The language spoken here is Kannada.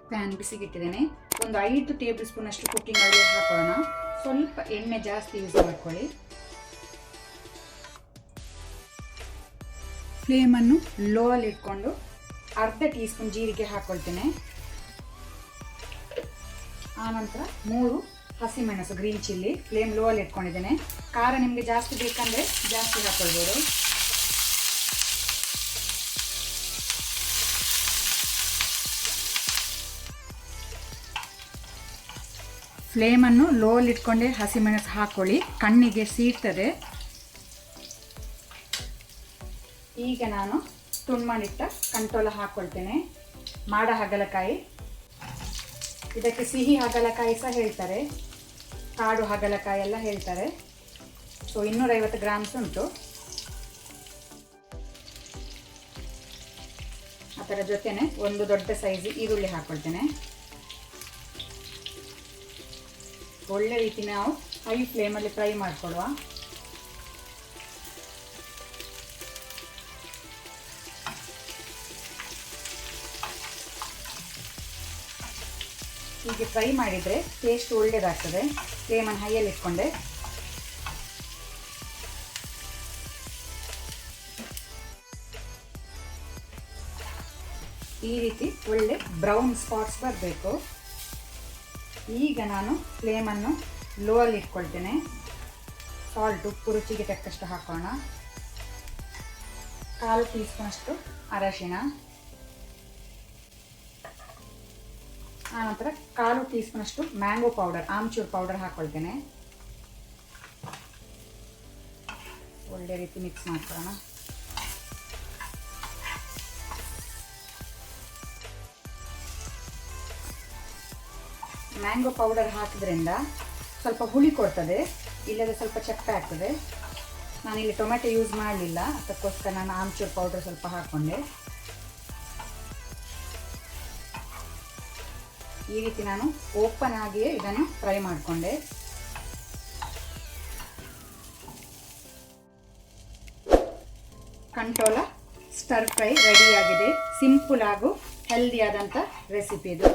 ಪ್ಯಾನ್ ಬಿಸಿಗಿಟ್ಟಿದ್ದೇನೆ. ಒಂದು 5 ಟೇಬಲ್ ಸ್ಪೂನ್ ಅಷ್ಟು ಕುಕ್ಕಿಂಗ್ ಆಯಿಲ್ ಹಾಕೋಣ. ಸ್ವಲ್ಪ ಎಣ್ಣೆ ಜಾಸ್ತಿ ಯೂಸ್ ಮಾಡ್ಕೊಳ್ಳಿ. ಫ್ಲೇಮನ್ನು ಲೋ ಅಲ್ಲಿ ಇಟ್ಕೊಂಡು ಅರ್ಧ ಟೀ ಸ್ಪೂನ್ ಜೀರಿಗೆ ಹಾಕೊಳ್ತೇನೆ. ಆನಂತರ 3 ಹಸಿಮೆಣಸು ಗ್ರೀನ್ ಚಿಲ್ಲಿ ಫ್ಲೇಮ್ ಲೋ ಅಲ್ಲಿ ಇಟ್ಕೊಂಡಿದ್ದೇನೆ. ಖಾರ ನಿಮಗೆ ಜಾಸ್ತಿ ಬೇಕಂದರೆ ಜಾಸ್ತಿ ಹಾಕೊಳ್ಬೋದು. ಫ್ಲೇಮನ್ನು ಲೋ ಅಲ್ಲಿ ಇಟ್ಕೊಂಡೆ ಹಸಿಮೆಣಸು ಹಾಕೊಳ್ಳಿ, ಕಣ್ಣಿಗೆ ಸೀರ್ತದೆ. ಈಗ ನಾನು ತುಂಡು ಮಾಡಿಟ್ಟ ಕಂಟೋಲ ಹಾಕ್ಕೊಳ್ತೇನೆ. ಮಾಡ ಹಾಗಲಕಾಯಿ, ಇದಕ್ಕೆ ಸಿಹಿ ಹಾಗಲಕಾಯಿ ಸಹ ಹೇಳ್ತಾರೆ, ಕಾಡು ಹಾಗಲಕಾಯಿ ಎಲ್ಲ ಹೇಳ್ತಾರೆ. ಸೊ 250 ಗ್ರಾಮ್ಸ್ ಉಂಟು. ಅದರ ಜೊತೆನೆ ಒಂದು ದೊಡ್ಡ ಸೈಜ್ ಈರುಳ್ಳಿ ಹಾಕ್ಕೊಳ್ತೇನೆ. ಒಳ್ಳೆ ರೀತಿ ನಾವು ಹೈ ಫ್ಲೇಮಲ್ಲಿ ಫ್ರೈ ಮಾಡಿಕೊಳ್ಳುವ. ಹೀಗೆ ಫ್ರೈ ಮಾಡಿದರೆ ಟೇಸ್ಟ್ ಒಳ್ಳೆಯದಾಗ್ತದೆ. ಫ್ಲೇಮನ್ನು ಹೈಯಲ್ಲಿ ಇಟ್ಕೊಂಡೆ. ಈ ರೀತಿ ಒಳ್ಳೆ ಬ್ರೌನ್ ಸ್ಪಾಟ್ಸ್ ಬರಬೇಕು. ಈಗ ನಾನು ಫ್ಲೇಮನ್ನು ಲೋ ಅಲ್ಲಿ ಇಟ್ಕೊಳ್ತೇನೆ. ಸಾಲ್ಟ್ ಉಪ್ಪು ರುಚಿಗೆ ತಕ್ಕಷ್ಟು ಹಾಕೋಣ. 1/4 ಟೀ ಸ್ಪೂನ್ ಅಷ್ಟು ಅರಶಿಣ, ಆನಂತರ 1/4 ಟೀ ಸ್ಪೂನ್ ಅಷ್ಟು ಮ್ಯಾಂಗೋ ಪೌಡರ್, ಆಮ್ಚೂರ್ ಪೌಡರ್ ಹಾಕ್ಕೊಳ್ತೇನೆ. ಒಳ್ಳೆ ರೀತಿ ಮಿಕ್ಸ್ ಮಾಡ್ಕೊಳ್ಳೋಣ. ಮ್ಯಾಂಗೋ ಪೌಡರ್ ಹಾಕಿದ್ರಿಂದ ಸ್ವಲ್ಪ ಹುಳಿ ಕೊಡ್ತದೆ, ಇಲ್ಲದೆ ಸ್ವಲ್ಪ ಚಪ್ಪೆ ಆಗ್ತದೆ. ನಾನಿಲ್ಲಿ ಟೊಮೆಟೊ ಯೂಸ್ ಮಾಡಲಿಲ್ಲ, ಅದಕ್ಕೋಸ್ಕರ ನಾನು ಆಮ್ಚೂರ್ ಪೌಡರ್ ಸ್ವಲ್ಪ ಹಾಕ್ಕೊಂಡೆ. ಈ ರೀತಿ ನಾನು ಓಪನ್ ಆಗಿಯೇ ಇದನ್ನು ಫ್ರೈ ಮಾಡಿಕೊಂಡೆ. ಕಂಟೋಲ ಸ್ಟರ್ ಫ್ರೈ ರೆಡಿಯಾಗಿದೆ. ಸಿಂಪಲ್ ಹಾಗೂ ಹೆಲ್ದಿಯಾದಂಥ ರೆಸಿಪಿ ಇದು.